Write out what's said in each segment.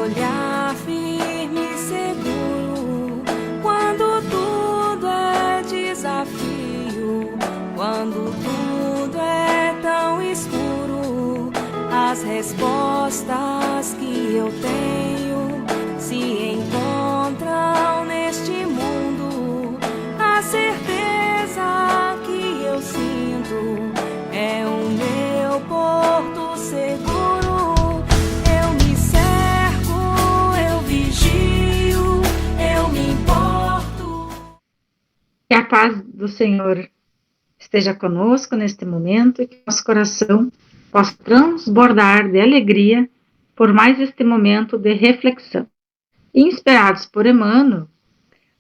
olhar firme e seguro, quando tudo é desafio, quando tudo é tão escuro, as respostas que eu tenho se encontram neste mundo. A certeza que eu sinto é o meu porto seguro. Eu me cerco, eu vigio, eu me importo. Que a paz do Senhor esteja conosco neste momento e que nosso coração possa transbordar de alegria por mais este momento de reflexão. Inspirados por Emmanuel,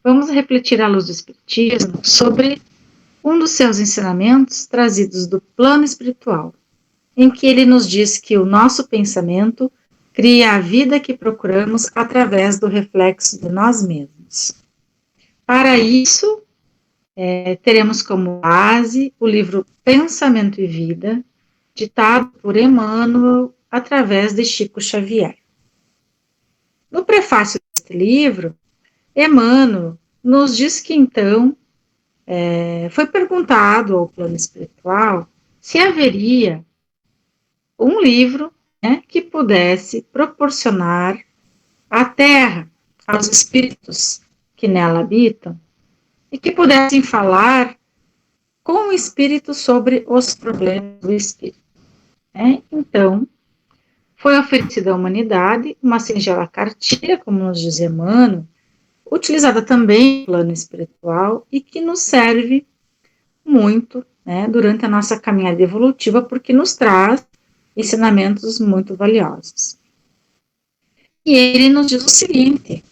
vamos refletir à luz do Espiritismo sobre um dos seus ensinamentos trazidos do plano espiritual, em que ele nos diz que o nosso pensamento cria a vida que procuramos através do reflexo de nós mesmos. Para isso, teremos como base o livro Pensamento e Vida, ditado por Emmanuel através de Chico Xavier. No prefácio deste livro, Emmanuel nos diz que então foi perguntado ao plano espiritual se haveria um livro, que pudesse proporcionar à Terra, aos espíritos que nela habitam, e que pudessem falar com o espírito sobre os problemas do espírito. Então, foi oferecida à humanidade uma singela cartilha, como nos diz Emmanuel, utilizada também no plano espiritual e que nos serve muito, durante a nossa caminhada evolutiva, porque nos traz ensinamentos muito valiosos. E ele nos diz o seguinte,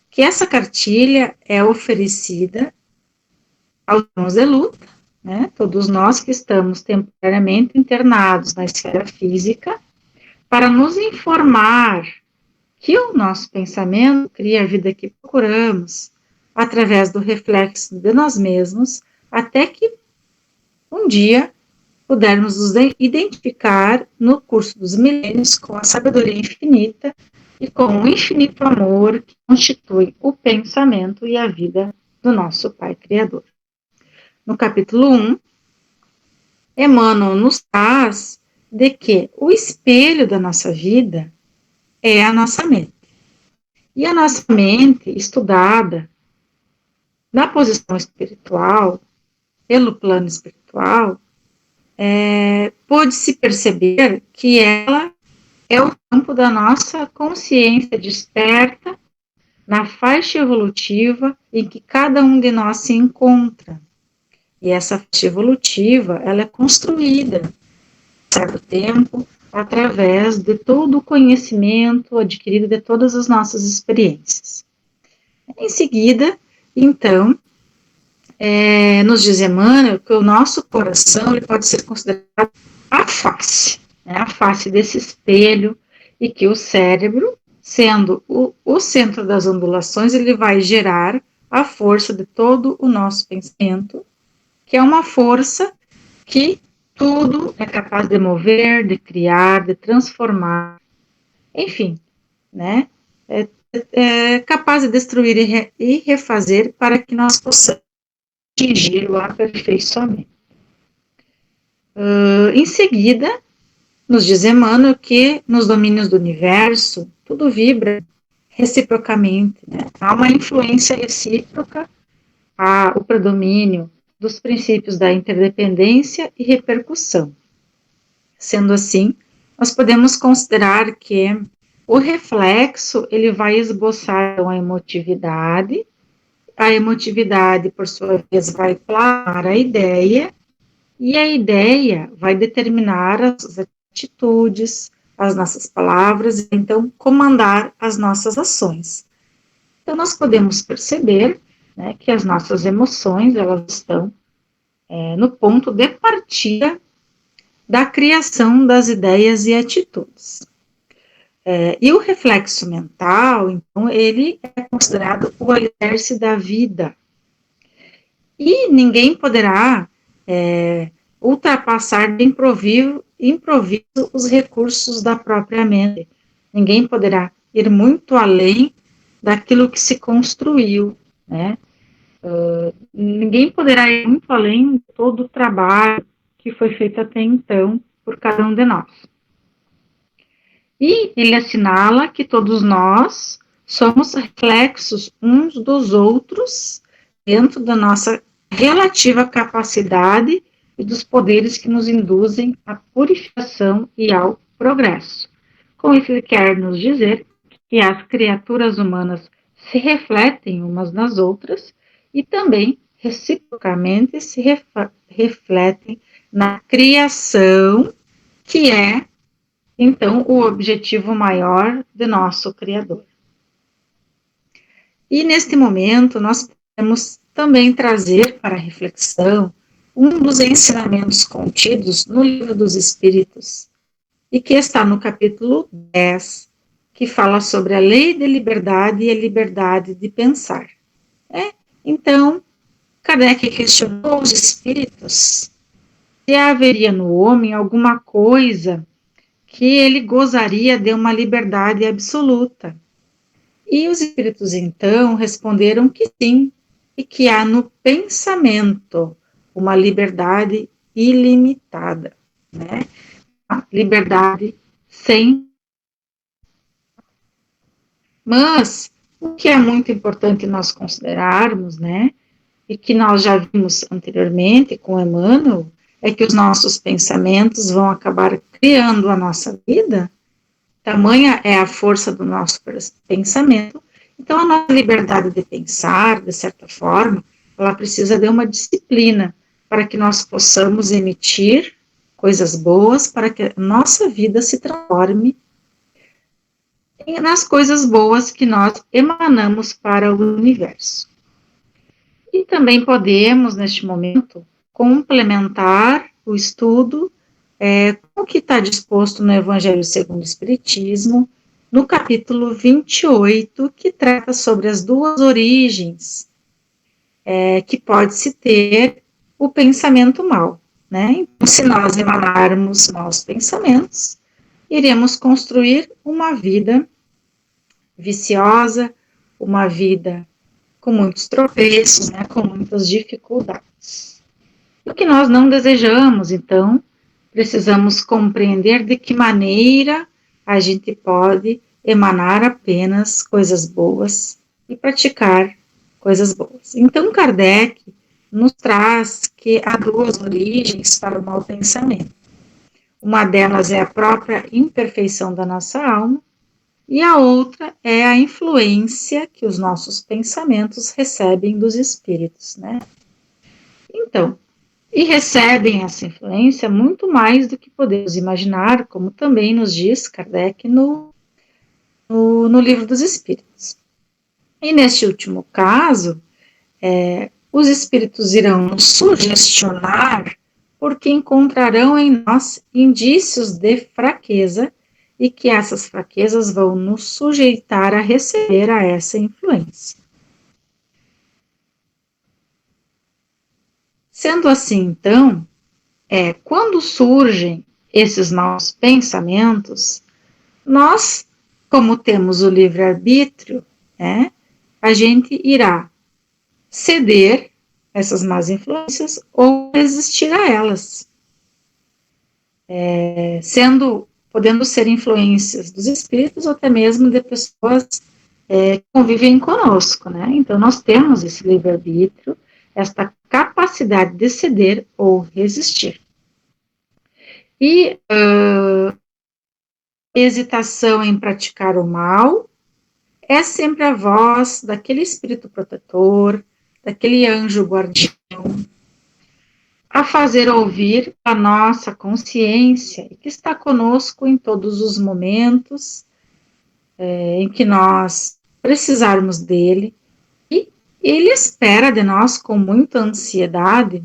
que essa cartilha é oferecida aos irmãos de luta, todos nós que estamos temporariamente internados na esfera física, para nos informar que o nosso pensamento cria a vida que procuramos através do reflexo de nós mesmos, até que um dia pudermos nos identificar no curso dos milênios com a sabedoria infinita e com o infinito amor que constitui o pensamento e a vida do nosso Pai Criador. No capítulo 1, Emmanuel nos traz de que o espelho da nossa vida é a nossa mente. E a nossa mente, estudada na posição espiritual, pelo plano espiritual, pode-se perceber que ela é o campo da nossa consciência desperta na faixa evolutiva em que cada um de nós se encontra. E essa faixa evolutiva, ela é construída, certo tempo, através de todo o conhecimento adquirido de todas as nossas experiências. Em seguida, então, nos diz Emmanuel que o nosso coração ele pode ser considerado a face desse espelho, e que o cérebro, sendo o centro das ondulações, ele vai gerar a força de todo o nosso pensamento, que é uma força que tudo é capaz de mover, de criar, de transformar, enfim, é capaz de destruir e refazer para que nós possamos atingir o aperfeiçoamento. Em seguida, nos diz Emmanuel que nos domínios do universo, tudo vibra reciprocamente, há uma influência recíproca, há o predomínio dos princípios da interdependência e repercussão. Sendo assim, nós podemos considerar que o reflexo, ele vai esboçar a emotividade, por sua vez, vai plasmar a ideia, e a ideia vai determinar as atitudes, as nossas palavras, e então comandar as nossas ações. Então, nós podemos perceber que as nossas emoções, elas estão no ponto de partida da criação das ideias e atitudes. E o reflexo mental, então, ele é considerado o alicerce da vida. E ninguém poderá ultrapassar de improviso os recursos da própria mente. Ninguém poderá ir muito além daquilo que se construiu, né? Ninguém poderá ir muito além de todo o trabalho que foi feito até então por cada um de nós. E ele assinala que todos nós somos reflexos uns dos outros dentro da nossa relativa capacidade e dos poderes que nos induzem à purificação e ao progresso. Com isso, ele quer nos dizer que as criaturas humanas se refletem umas nas outras e também, reciprocamente, se refletem na criação, que é, então, o objetivo maior de nosso Criador. E, neste momento, nós podemos também trazer para a reflexão um dos ensinamentos contidos no Livro dos Espíritos, e que está no capítulo 10, que fala sobre a lei de liberdade e a liberdade de pensar. Então, Kardec questionou os espíritos se haveria no homem alguma coisa que ele gozaria de uma liberdade absoluta. E os espíritos, então, responderam que sim, e que há no pensamento uma liberdade ilimitada, né? A liberdade sem. Mas o que é muito importante nós considerarmos, né, e que nós já vimos anteriormente com Emmanuel, é que os nossos pensamentos vão acabar criando a nossa vida. Tamanha é a força do nosso pensamento. Então, a nossa liberdade de pensar, de certa forma, ela precisa de uma disciplina para que nós possamos emitir coisas boas, para que a nossa vida se transforme nas coisas boas que nós emanamos para o universo. E também podemos, neste momento, complementar o estudo com o que está disposto no Evangelho segundo o Espiritismo, no capítulo 28, que trata sobre as duas origens que pode-se ter o pensamento mau, né? Então, se nós emanarmos maus pensamentos, iremos construir uma vida viciosa, uma vida com muitos tropeços, né, com muitas dificuldades. O que nós não desejamos, então, precisamos compreender de que maneira a gente pode emanar apenas coisas boas e praticar coisas boas. Então, Kardec nos traz que há duas origens para o mau pensamento. Uma delas é a própria imperfeição da nossa alma, e a outra é a influência que os nossos pensamentos recebem dos espíritos, né? Então, e recebem essa influência muito mais do que podemos imaginar, como também nos diz Kardec no Livro dos Espíritos. E neste último caso, os espíritos irão nos sugestionar porque encontrarão em nós indícios de fraqueza e que essas fraquezas vão nos sujeitar a receber a essa influência. Sendo assim, então, quando surgem esses maus pensamentos, nós, como temos o livre-arbítrio, a gente irá ceder essas más influências ou resistir a elas, podendo ser influências dos espíritos ou até mesmo de pessoas que convivem conosco, né? Então, nós temos esse livre-arbítrio, esta capacidade de ceder ou resistir. E hesitação em praticar o mal é sempre a voz daquele espírito protetor, daquele anjo guardião, a fazer ouvir a nossa consciência, que está conosco em todos os momentos em que nós precisarmos dele, e ele espera de nós com muita ansiedade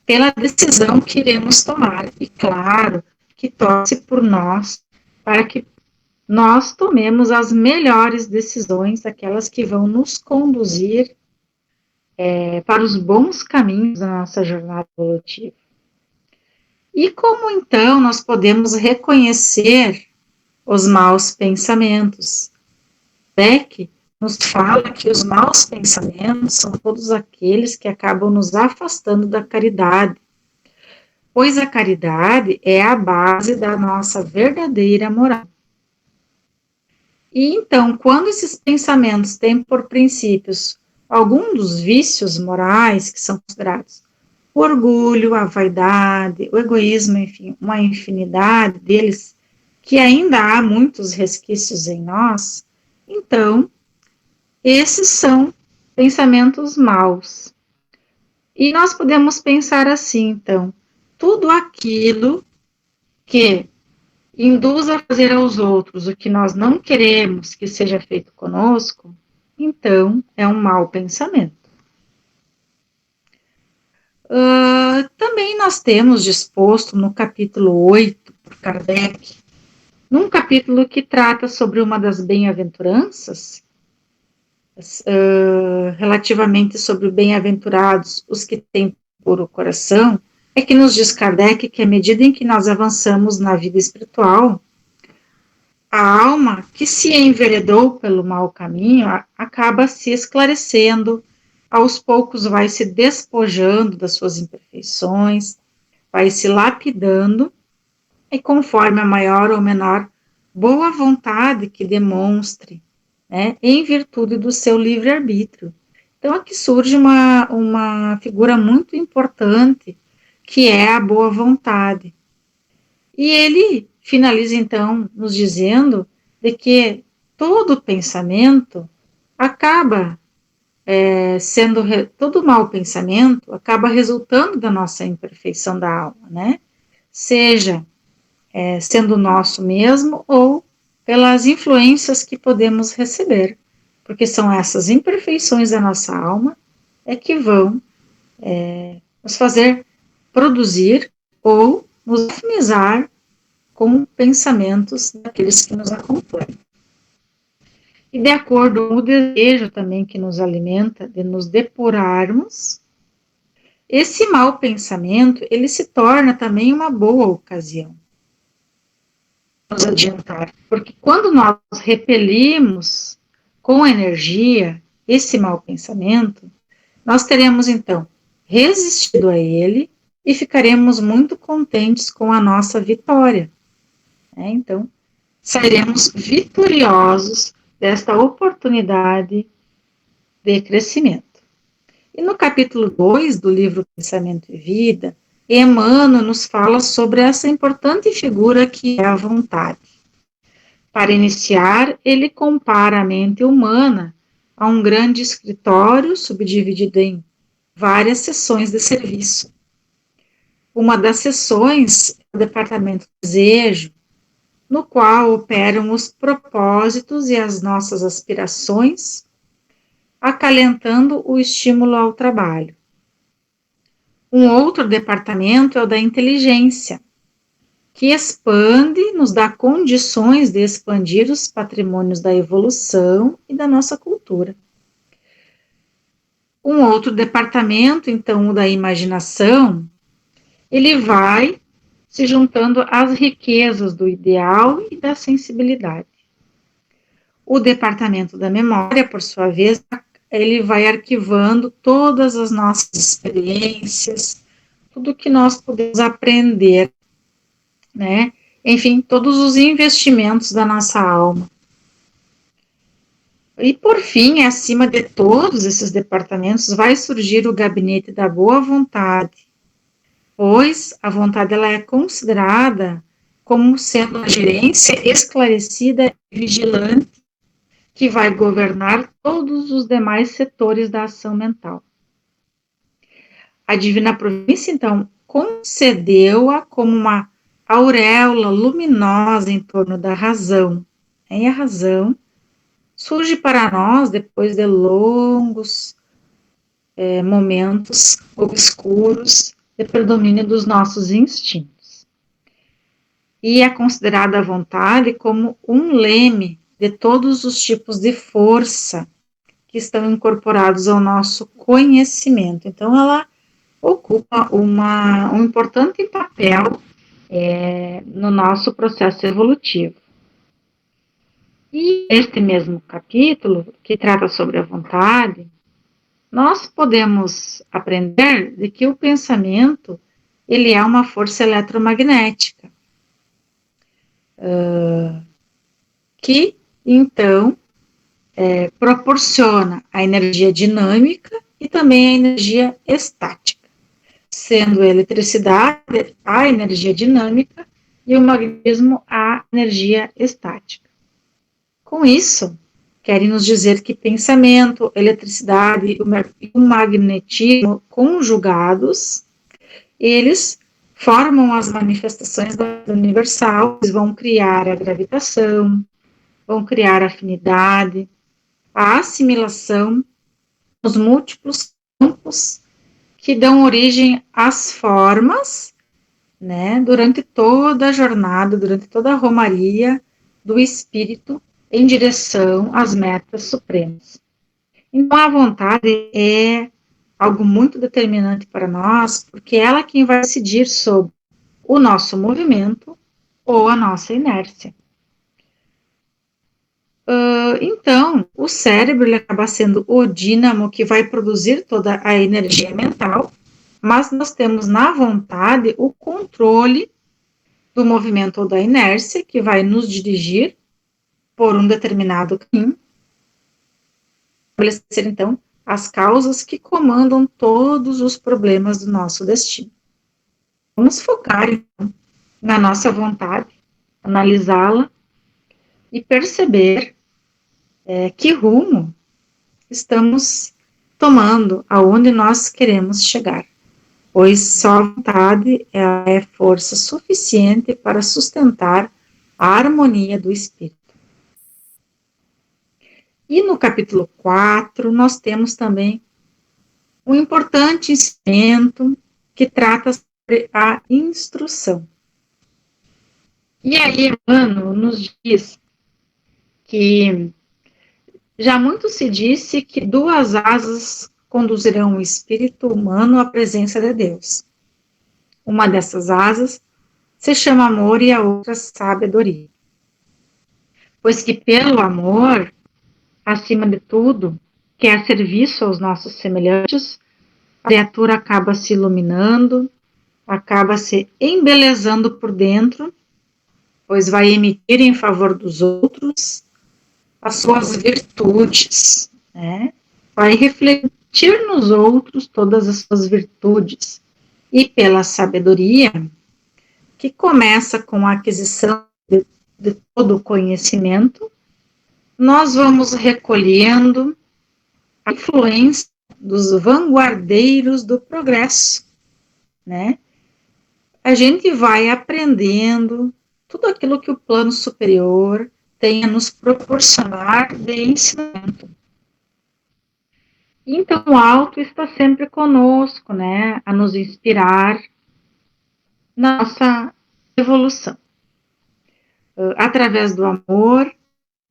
pela decisão que iremos tomar, e claro, que torce por nós, para que nós tomemos as melhores decisões, aquelas que vão nos conduzir para os bons caminhos da nossa jornada evolutiva. E como então nós podemos reconhecer os maus pensamentos? Beck nos fala que os maus pensamentos são todos aqueles que acabam nos afastando da caridade, pois a caridade é a base da nossa verdadeira moral. E então, quando esses pensamentos têm por princípios algum dos vícios morais que são considerados o orgulho, a vaidade, o egoísmo, enfim, uma infinidade deles, que ainda há muitos resquícios em nós, então, esses são pensamentos maus. E nós podemos pensar assim, então, tudo aquilo que induz a fazer aos outros o que nós não queremos que seja feito conosco, então é um mau pensamento. Também nós temos disposto no capítulo 8, por Kardec, num capítulo que trata sobre uma das bem-aventuranças, relativamente sobre bem-aventurados os que têm puro coração, é que nos diz Kardec que à medida em que nós avançamos na vida espiritual, a alma que se enveredou pelo mau caminho acaba se esclarecendo, aos poucos vai se despojando das suas imperfeições, vai se lapidando, e conforme a maior ou menor boa vontade que demonstre, né, em virtude do seu livre-arbítrio. Então, aqui surge uma figura muito importante, que é a boa vontade. E ele finaliza, então, nos dizendo de que todo pensamento acaba todo mau pensamento acaba resultando da nossa imperfeição da alma, né? Seja sendo nosso mesmo ou pelas influências que podemos receber, porque são essas imperfeições da nossa alma que vão nos fazer produzir ou nos afinizar com pensamentos daqueles que nos acompanham. E de acordo com o desejo também que nos alimenta de nos depurarmos, esse mau pensamento, ele se torna também uma boa ocasião nos adiantar, porque quando nós repelimos com energia esse mau pensamento, nós teremos então resistido a ele e ficaremos muito contentes com a nossa vitória. Então, sairemos vitoriosos desta oportunidade de crescimento. E no capítulo 2 do livro Pensamento e Vida, Emmanuel nos fala sobre essa importante figura que é a vontade. Para iniciar, ele compara a mente humana a um grande escritório subdividido em várias seções de serviço. Uma das seções é o departamento do desejo, no qual operam os propósitos e as nossas aspirações, acalentando o estímulo ao trabalho. Um outro departamento é o da inteligência, que expande, nos dá condições de expandir os patrimônios da evolução e da nossa cultura. Um outro departamento, então, o da imaginação, ele vai se juntando às riquezas do ideal e da sensibilidade. O departamento da memória, por sua vez, ele vai arquivando todas as nossas experiências, tudo que nós podemos aprender, né? Enfim, todos os investimentos da nossa alma. E, por fim, acima de todos esses departamentos, vai surgir o gabinete da boa vontade, pois a vontade ela é considerada como sendo uma gerência esclarecida e vigilante que vai governar todos os demais setores da ação mental. A Divina Providência, então, concedeu-a como uma auréola luminosa em torno da razão. E a razão surge para nós depois de longos momentos obscuros de predomínio dos nossos instintos. E é considerada a vontade como um leme de todos os tipos de força que estão incorporados ao nosso conhecimento. Então, ela ocupa um importante papel no nosso processo evolutivo. E este mesmo capítulo, que trata sobre a vontade, nós podemos aprender de que o pensamento ele é uma força eletromagnética, que então proporciona a energia dinâmica e também a energia estática, sendo a eletricidade a energia dinâmica e o magnetismo a energia estática. Com isso, querem nos dizer que pensamento, eletricidade e o magnetismo conjugados, eles formam as manifestações da vida universal, eles vão criar a gravitação, vão criar a afinidade, a assimilação, os múltiplos campos que dão origem às formas, né, durante toda a jornada, durante toda a romaria do espírito em direção às metas supremas. Então, a vontade é algo muito determinante para nós, porque ela é quem vai decidir sobre o nosso movimento ou a nossa inércia. Então, o cérebro ele acaba sendo o dínamo que vai produzir toda a energia mental, mas nós temos na vontade o controle do movimento ou da inércia, que vai nos dirigir por um determinado caminho, estabelecer então as causas que comandam todos os problemas do nosso destino. Vamos focar então na nossa vontade, analisá-la e perceber que rumo estamos tomando, aonde nós queremos chegar, pois só a vontade é força suficiente para sustentar a harmonia do espírito. E no capítulo 4, nós temos também um importante ensinamento que trata sobre a instrução. E aí, Emmanuel nos diz que já muito se disse que 2 asas conduzirão o espírito humano à presença de Deus. Uma dessas asas se chama amor e a outra sabedoria. Pois que pelo amor, acima de tudo, que é serviço aos nossos semelhantes, a criatura acaba se iluminando, acaba se embelezando por dentro, pois vai emitir em favor dos outros as suas virtudes, né? Vai refletir nos outros todas as suas virtudes. E pela sabedoria, que começa com a aquisição de todo o conhecimento, nós vamos recolhendo a influência dos vanguardeiros do progresso, né? A gente vai aprendendo tudo aquilo que o plano superior tem a nos proporcionar de ensinamento. Então, o alto está sempre conosco, né, a nos inspirar na nossa evolução. Através do amor,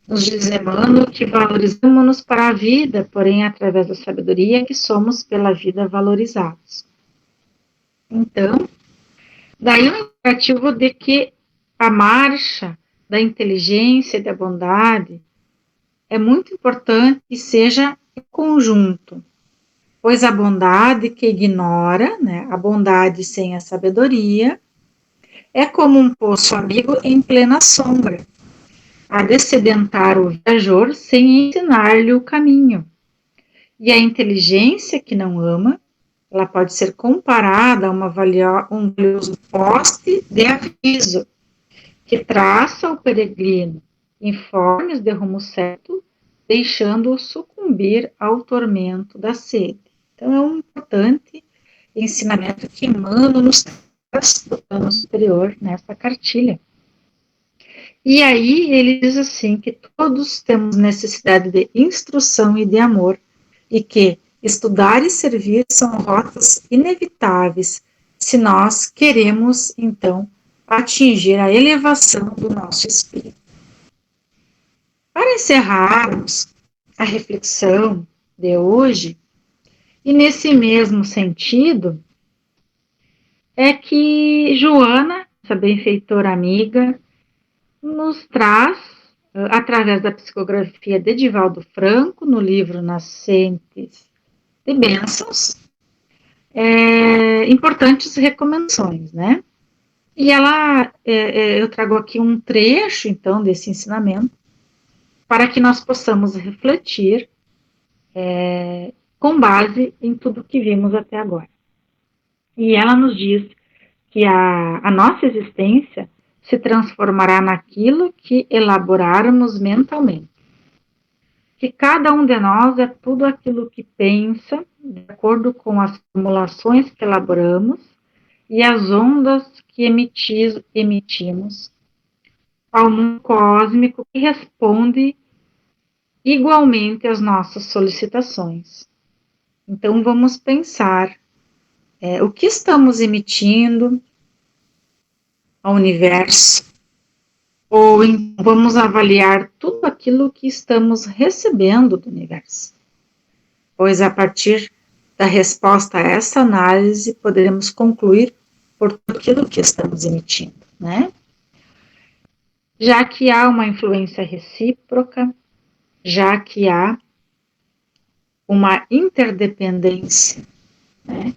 nos diz Emmanuel que valorizamos-nos para a vida, porém, através da sabedoria, que somos pela vida valorizados. Então, daí o indicativo de que a marcha da inteligência e da bondade é muito importante que seja em conjunto, pois a bondade que ignora, né, a bondade sem a sabedoria, é como um poço amigo em plena sombra, a dessedentar o viajor sem ensinar-lhe o caminho. E a inteligência que não ama, ela pode ser comparada a um valioso poste de aviso, que traça o peregrino informes de rumo certo, deixando-o sucumbir ao tormento da sede. Então, é um importante ensinamento que Emmanuel nos traz do plano superior nessa cartilha. E aí ele diz assim, que todos temos necessidade de instrução e de amor, e que estudar e servir são rotas inevitáveis se nós queremos, então, atingir a elevação do nosso espírito. Para encerrarmos a reflexão de hoje, e nesse mesmo sentido, é que Joana, essa benfeitora amiga, nos traz através da psicografia de Divaldo Franco, no livro Nascentes de Bênçãos, importantes recomendações, né? E eu trago aqui um trecho, então, desse ensinamento, para que nós possamos refletir com base em tudo que vimos até agora. E ela nos diz que a nossa existência se transformará naquilo que elaborarmos mentalmente. Que cada um de nós é tudo aquilo que pensa, de acordo com as formulações que elaboramos e as ondas que emitimos ao mundo cósmico que responde igualmente às nossas solicitações. Então, vamos pensar o que estamos emitindo ao universo, ou vamos avaliar tudo aquilo que estamos recebendo do universo. Pois a partir da resposta a essa análise, poderemos concluir por tudo aquilo que estamos emitindo, né? Já que há uma influência recíproca, já que há uma interdependência, né?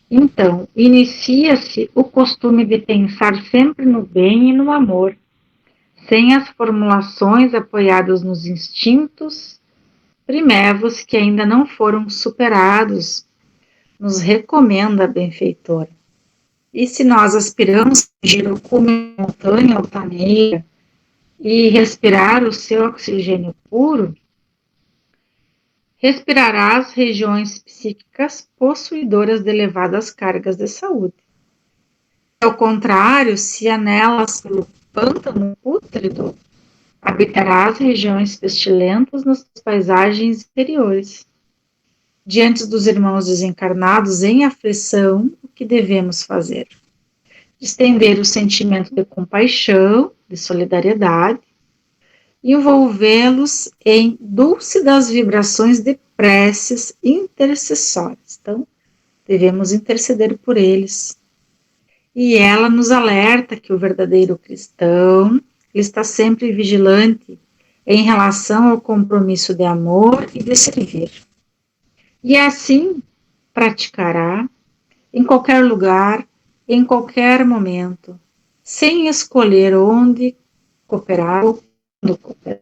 Então, inicia-se o costume de pensar sempre no bem e no amor, sem as formulações apoiadas nos instintos primevos que ainda não foram superados, nos recomenda a benfeitora. E se nós aspiramos a atingir o cume da montanha altaneira e respirar o seu oxigênio puro, respirarás regiões psíquicas possuidoras de elevadas cargas de saúde. Ao contrário, se anelas pelo pântano pútrido, habitarás regiões pestilentas nas paisagens interiores. Diante dos irmãos desencarnados em aflição, o que devemos fazer? Estender o sentimento de compaixão, de solidariedade, envolvê-los em dúlcidas vibrações de preces intercessórias. Então, devemos interceder por eles. E ela nos alerta que o verdadeiro cristão está sempre vigilante em relação ao compromisso de amor e de servir. E assim praticará em qualquer lugar, em qualquer momento, sem escolher onde cooperar ou quando cooperar.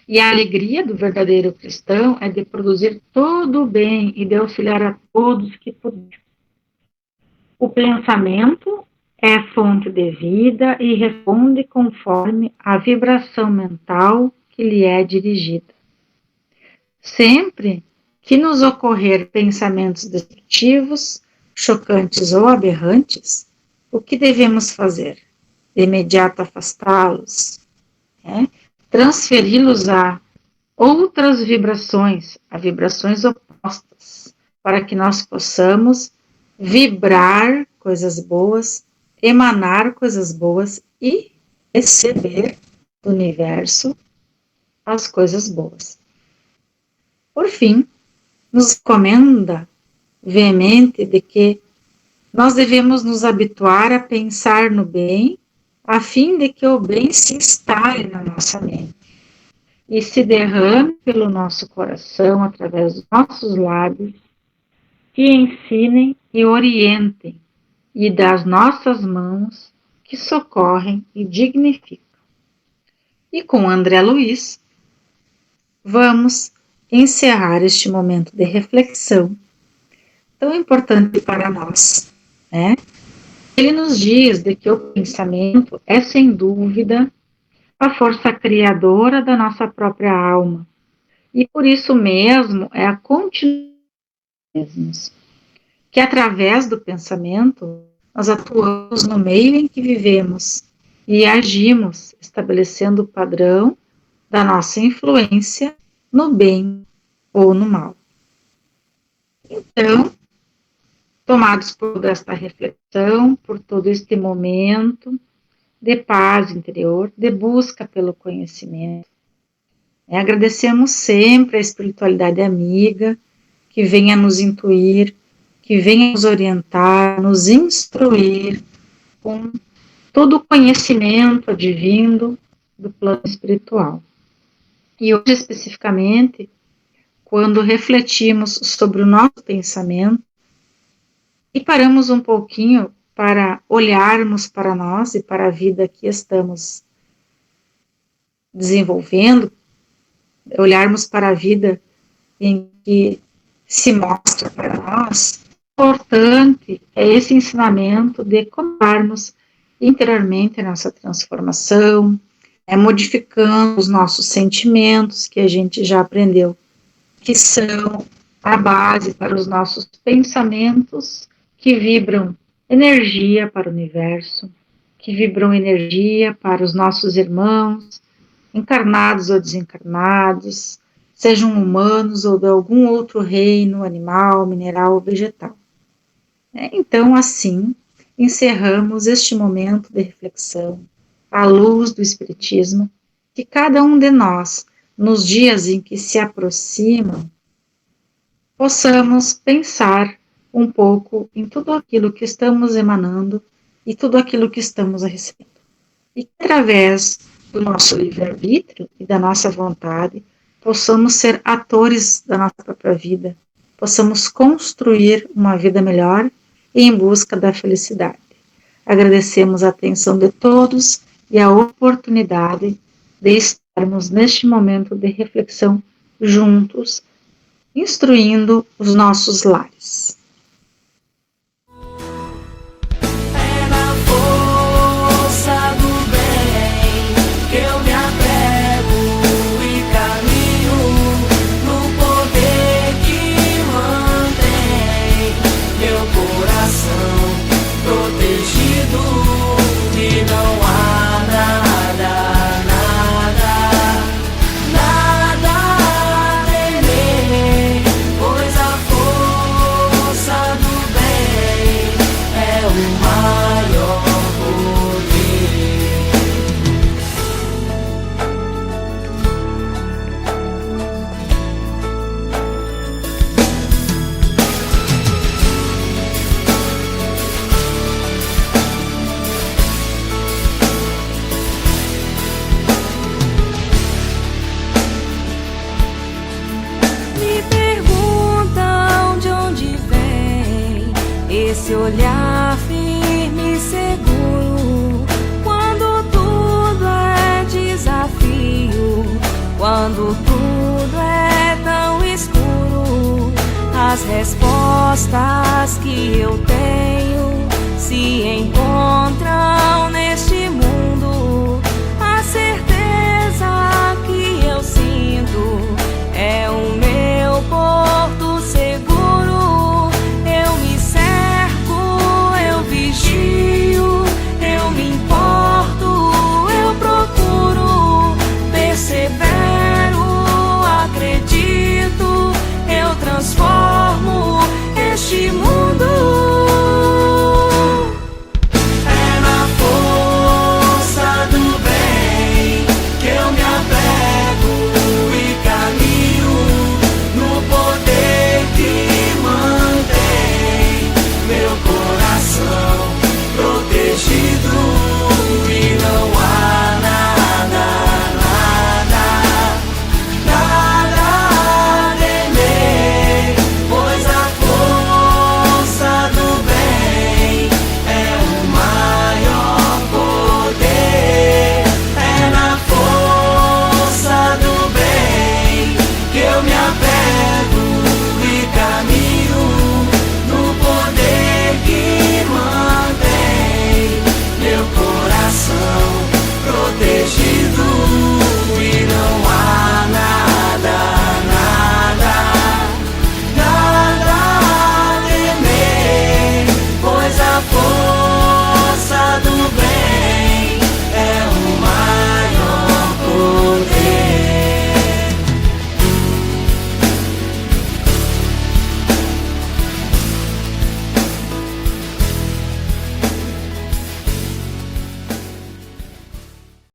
E a alegria do verdadeiro cristão é de produzir todo o bem e de auxiliar a todos que puder. O pensamento é fonte de vida e responde conforme a vibração mental que lhe é dirigida. Sempre que nos ocorrer pensamentos destrutivos, chocantes ou aberrantes, o que devemos fazer? De imediato afastá-los, transferi-los a outras vibrações, a vibrações opostas, para que nós possamos vibrar coisas boas, emanar coisas boas e receber do universo as coisas boas. Por fim, nos recomenda veemente de que nós devemos nos habituar a pensar no bem, a fim de que o bem se instale na nossa mente e se derrame pelo nosso coração através dos nossos lábios, que ensinem e orientem, e das nossas mãos que socorrem e dignificam. E com André Luiz, vamos encerrar este momento de reflexão tão importante para nós, né? Ele nos diz de que o pensamento é, sem dúvida, a força criadora da nossa própria alma, e por isso mesmo é a continuação que através do pensamento nós atuamos no meio em que vivemos e agimos, estabelecendo o padrão da nossa influência no bem ou no mal. Então, tomados por esta reflexão, por todo este momento de paz interior, de busca pelo conhecimento, agradecemos sempre a espiritualidade amiga que venha nos intuir, que venha nos orientar, nos instruir com todo o conhecimento advindo do plano espiritual. E hoje, especificamente, quando refletimos sobre o nosso pensamento e paramos um pouquinho para olharmos para nós e para a vida que estamos desenvolvendo, olharmos para a vida em que se mostra para nós, importante é esse ensinamento de começarmos interiormente a nossa transformação, modificando os nossos sentimentos, que a gente já aprendeu, que são a base para os nossos pensamentos, que vibram energia para o universo, que vibram energia para os nossos irmãos, encarnados ou desencarnados, sejam humanos ou de algum outro reino, animal, mineral ou vegetal. Então, assim, encerramos este momento de reflexão à luz do Espiritismo, que cada um de nós, nos dias em que se aproximam, possamos pensar um pouco em tudo aquilo que estamos emanando e tudo aquilo que estamos recebendo. E que, através do nosso livre-arbítrio e da nossa vontade, possamos ser atores da nossa própria vida, possamos construir uma vida melhor e em busca da felicidade. Agradecemos a atenção de todos e a oportunidade de estarmos neste momento de reflexão juntos, instruindo os nossos lares. Esse olhar firme e seguro, quando tudo é desafio, quando tudo é tão escuro, as respostas que eu tenho se encontram